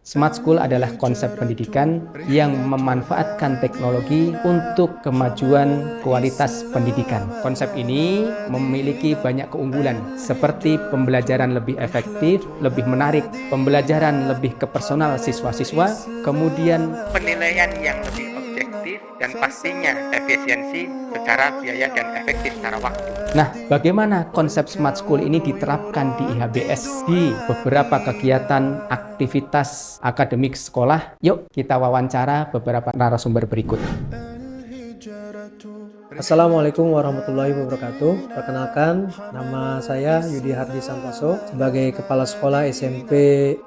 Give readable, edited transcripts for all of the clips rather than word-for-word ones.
Smart School adalah konsep pendidikan yang memanfaatkan teknologi untuk kemajuan kualitas pendidikan. Konsep ini memiliki banyak keunggulan seperti pembelajaran lebih efektif, lebih menarik, pembelajaran lebih ke personal siswa-siswa, kemudian penilaian yang lebih objektif, dan pastinya efisiensi secara biaya dan efektif secara waktu. Nah, bagaimana konsep Smart School ini diterapkan di IHBS di beberapa kegiatan aktivitas akademik sekolah? Yuk kita wawancara beberapa narasumber berikut. Assalamualaikum warahmatullahi wabarakatuh. Perkenalkan, nama saya Yudi Hardi Santoso sebagai Kepala Sekolah SMP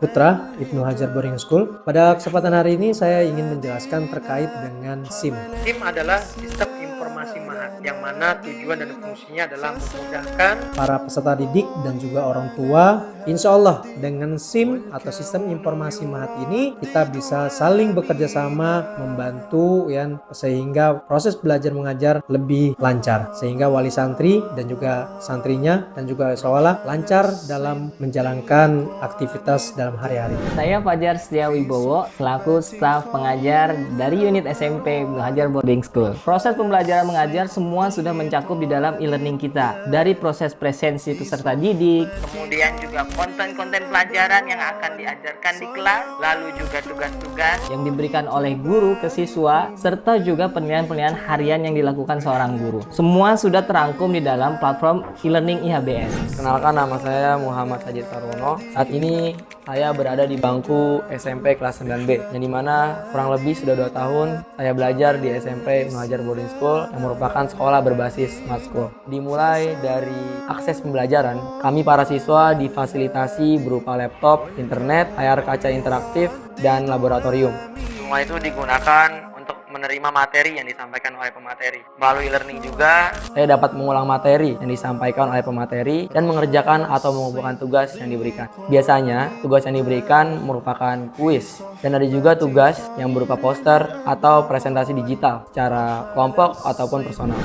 Putra Ibnu Hajar Boarding School. Pada kesempatan hari ini saya ingin menjelaskan terkait dengan SIM. SIM adalah sistem informasi mahat yang mana tujuan dan fungsinya adalah memudahkan para peserta didik dan juga orang tua. Insya Allah dengan SIM atau sistem informasi mahat ini kita bisa saling bekerja sama membantu ya, sehingga proses belajar mengajar lebih lancar, sehingga wali santri dan juga santrinya dan juga sekolah lancar dalam menjalankan aktivitas dalam hari-hari. Saya Fajar Setia Wibowo, selaku staf pengajar dari unit SMP Ibnu Hajar Boarding School. Proses pembelajaran mengajar semua sudah mencakup di dalam e-learning kita, dari proses presensi peserta didik, kemudian juga konten-konten pelajaran yang akan diajarkan di kelas, lalu juga tugas-tugas yang diberikan oleh guru ke siswa, serta juga penilaian-penilaian harian yang dilakukan seorang guru. Semua sudah terangkum di dalam platform e-learning IHBS. Kenalkan, nama saya Muhammad Sajid Sarwono. Saat ini saya berada di bangku SMP kelas 9B, yang dimana kurang lebih sudah 2 tahun saya belajar di SMP Ibnu Hajar Boarding School yang merupakan sekolah berbasis Smart School. Dimulai dari akses pembelajaran, kami para siswa difasilitasi berupa laptop, internet, layar kaca interaktif, dan laboratorium. Semua itu digunakan untuk menerima materi yang disampaikan oleh pemateri. Melalui learning juga, saya dapat mengulang materi yang disampaikan oleh pemateri dan mengerjakan atau mengumpulkan tugas yang diberikan. Biasanya, tugas yang diberikan merupakan kuis, dan ada juga tugas yang berupa poster atau presentasi digital secara kelompok ataupun personal.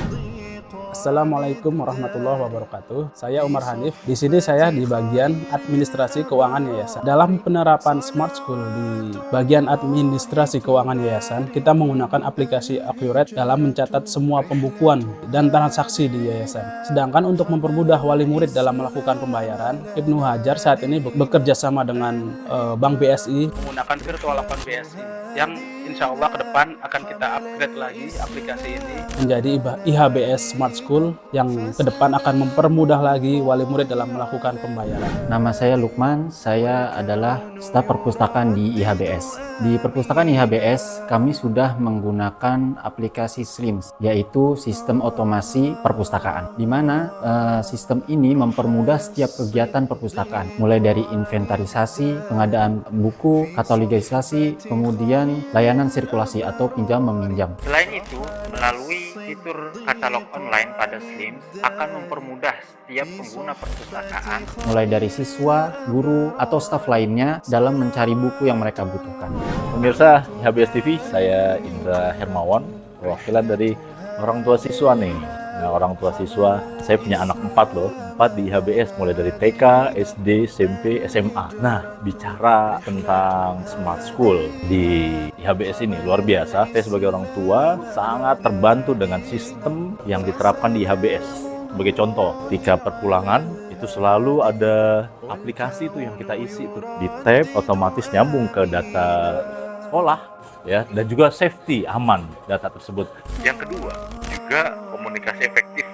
Assalamualaikum warahmatullahi wabarakatuh. Saya Umar Hanif. Di sini saya di bagian administrasi keuangan yayasan. Dalam penerapan Smart School di bagian administrasi keuangan yayasan, kita menggunakan aplikasi Accurate dalam mencatat semua pembukuan dan transaksi di yayasan. Sedangkan untuk mempermudah wali murid dalam melakukan pembayaran, Ibnu Hajar saat ini bekerja sama dengan Bank BSI menggunakan virtual account BSI yang insya Allah ke depan akan kita upgrade lagi aplikasi ini menjadi IHBS Smart School yang ke depan akan mempermudah lagi wali murid dalam melakukan pembayaran. Nama saya Lukman, saya adalah staf perpustakaan di IHBS. Di perpustakaan IHBS kami sudah menggunakan aplikasi SLIMS, yaitu sistem otomasi perpustakaan, di mana sistem ini mempermudah setiap kegiatan perpustakaan, mulai dari inventarisasi, pengadaan buku, katalogisasi, kemudian layanan sirkulasi atau pinjam meminjam. selain itu, melalui fitur katalog online pada SLIMS akan mempermudah setiap pengguna perpustakaan, Mulai dari siswa, guru, atau staf lainnya dalam mencari buku yang mereka butuhkan. Pemirsa IHBS TV, saya Indra Hermawan, perwakilan dari orang tua siswa nih. Nah, orang tua siswa, saya punya anak 4 loh, 4 di IHBS, mulai dari TK, SD, SMP, SMA. Nah, bicara tentang Smart School di IHBS ini luar biasa. Saya sebagai orang tua sangat terbantu dengan sistem yang diterapkan di IHBS. Sebagai contoh, ketika perpulangan itu selalu ada aplikasi tuh yang kita isi tuh di tab, otomatis nyambung ke data sekolah ya, dan juga safety, aman data tersebut. Yang kedua, juga komunikasi efektif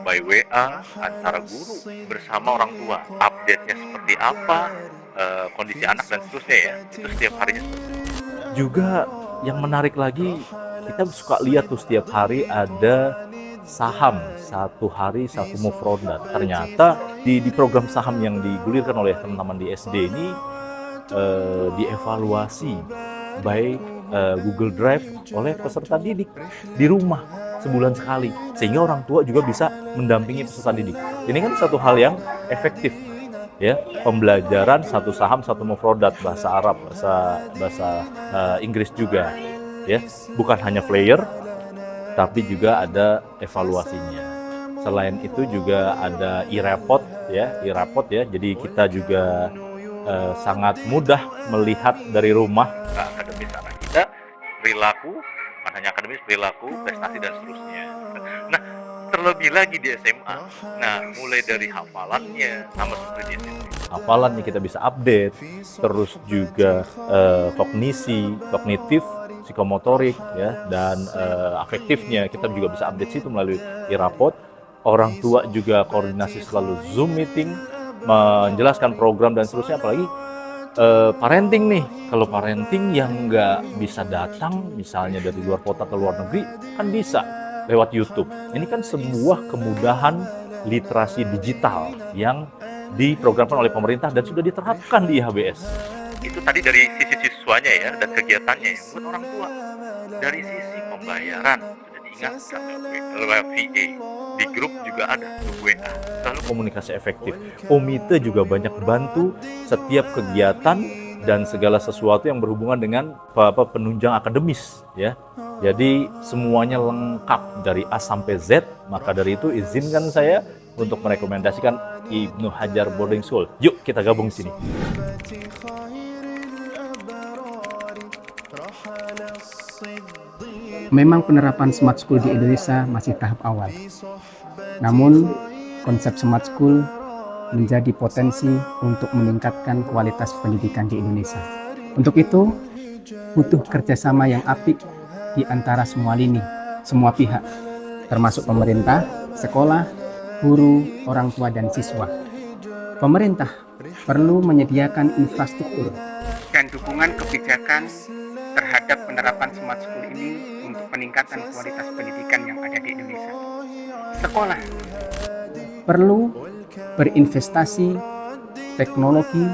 by WA antara guru bersama orang tua. Update-nya seperti apa, kondisi anak dan seterusnya ya, itu setiap harinya seperti itu. Juga yang menarik lagi, kita suka lihat tuh setiap hari ada saham, 1 hari 1 move ronda. Ternyata di program saham yang digulirkan oleh teman-teman di SD ini dievaluasi by Google Drive oleh peserta didik di rumah sebulan sekali, sehingga orang tua juga bisa mendampingi peserta didik. Ini kan satu hal yang efektif ya, pembelajaran 1 saham 1 mufrodat, bahasa Arab, bahasa Inggris juga ya, bukan hanya flyer tapi juga ada evaluasinya. Selain itu juga ada e-report ya, jadi kita juga sangat mudah melihat dari rumah akademis anak kita, perilaku, bukan hanya akademis, perilaku, prestasi dan seterusnya. Nah, terlebih lagi di SMA, nah mulai dari hafalannya sama seperti di SMP. hafalannya kita bisa update, terus juga kognisi, kognitif, psikomotorik ya, dan afektifnya kita juga bisa update situ melalui e-raport. Orang tua juga koordinasi selalu Zoom meeting, menjelaskan program dan seterusnya. Apalagi parenting nih, kalau parenting yang nggak bisa datang misalnya dari luar kota ke luar negeri kan bisa lewat YouTube. Ini kan sebuah kemudahan literasi digital yang diprogramkan oleh pemerintah dan sudah diterapkan di IHBS. Itu tadi dari sisi siswanya ya, dan kegiatannya ya. Buat orang tua, dari sisi pembayaran sudah diingatkan lewat VA. Di grup juga ada grup WA. Lalu komunikasi efektif. Komite juga banyak bantu setiap kegiatan dan segala sesuatu yang berhubungan dengan penunjang akademis ya. Jadi semuanya lengkap dari A sampai Z. Maka dari itu izinkan saya untuk merekomendasikan Ibnu Hajar Boarding School. Yuk kita gabung sini. Memang penerapan smart school di Indonesia masih tahap awal. Namun, konsep smart school menjadi potensi untuk meningkatkan kualitas pendidikan di Indonesia. Untuk itu, butuh kerjasama yang apik di antara semua lini, semua pihak, termasuk pemerintah, sekolah, guru, orang tua, dan siswa. Pemerintah perlu menyediakan infrastruktur dan dukungan kebijakan terhadap penerapan smart school ini untuk peningkatan kualitas pendidikan yang ada di Indonesia. Sekolah perlu berinvestasi teknologi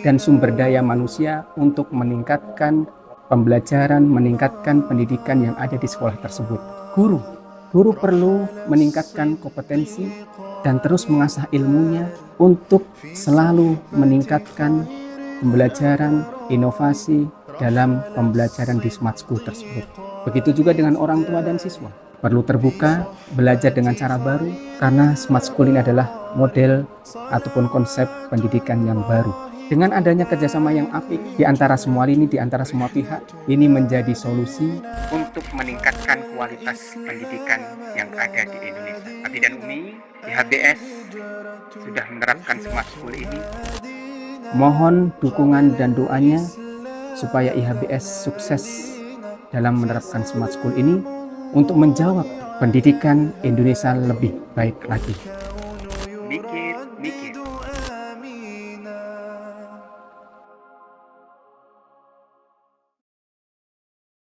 dan sumber daya manusia untuk meningkatkan pembelajaran, meningkatkan pendidikan yang ada di sekolah tersebut. Guru perlu meningkatkan kompetensi dan terus mengasah ilmunya untuk selalu meningkatkan pembelajaran, inovasi dalam pembelajaran di smart school tersebut. Begitu juga dengan orang tua dan siswa. Perlu terbuka, belajar dengan cara baru, karena smart school ini adalah model ataupun konsep pendidikan yang baru. Dengan adanya kerjasama yang apik di antara semua lini, di antara semua pihak, ini menjadi solusi untuk meningkatkan kualitas pendidikan yang ada di Indonesia. Abi dan Umi, IHBS sudah menerapkan smart school ini. Mohon dukungan dan doanya supaya IHBS sukses dalam menerapkan smart school ini untuk menjawab pendidikan Indonesia lebih baik lagi.